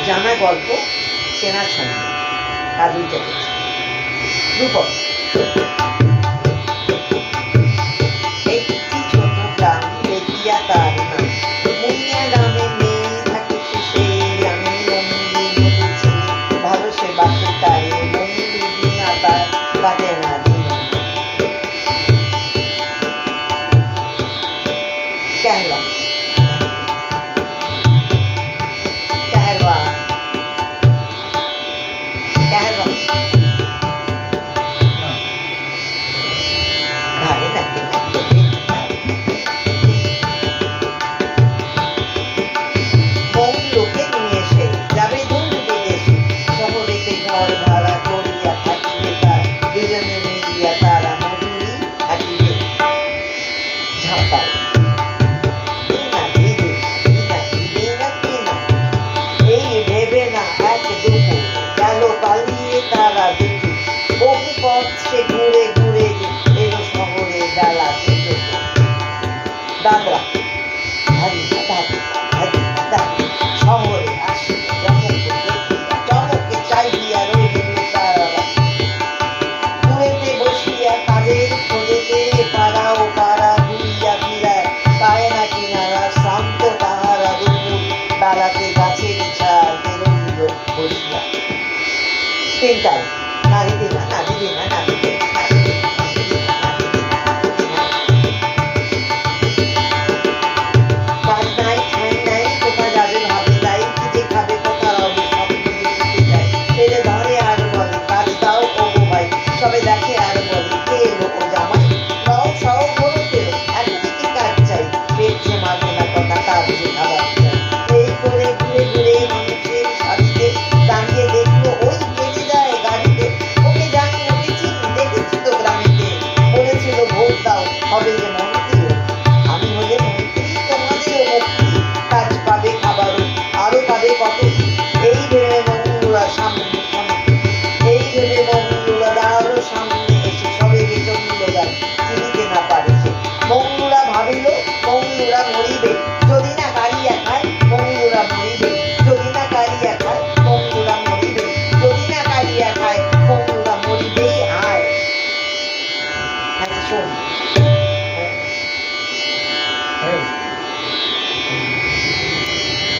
জানা গল্প, চেনা ছন্দ, কাজল চ্যাটার্জি। রূপক। একটি ছোট গ্রাম, বেতিয়া তার নাম। মুনিয়া গ্রামে মেয়ে থাকে সে গ্রামে মন্দির বলেছে ভালো সে বাসে তাই মন্দির বিনা তার কাটে না দিন। कहवा कहवा कहवा घाड़े नाते नाते মন লোকে নিয়ে এসে যাবে দূর বিদেশে শহরেতে ঘর ভাড়া করিয়া থাকিবে তার দুজনে মিলিয়া তারা মজুরি থাকিবে ঝাঁপায় তারা দুটি বহু পথ সে ঘুরে ঘুরে এলো শহরে বেলা দাদরা শহরে আসি চমকে চাইয়া রইল তারা দূরেতে বসিয়া কাজের খোঁজেতে পাড়া ও পাড়া ঘুরিয়া ফিরায় পায় না কিনারা শান্ত তাহারা দুপুর বেলাতে গাছের ছাড় রইল বসিয়া তিনটায় না দিদি না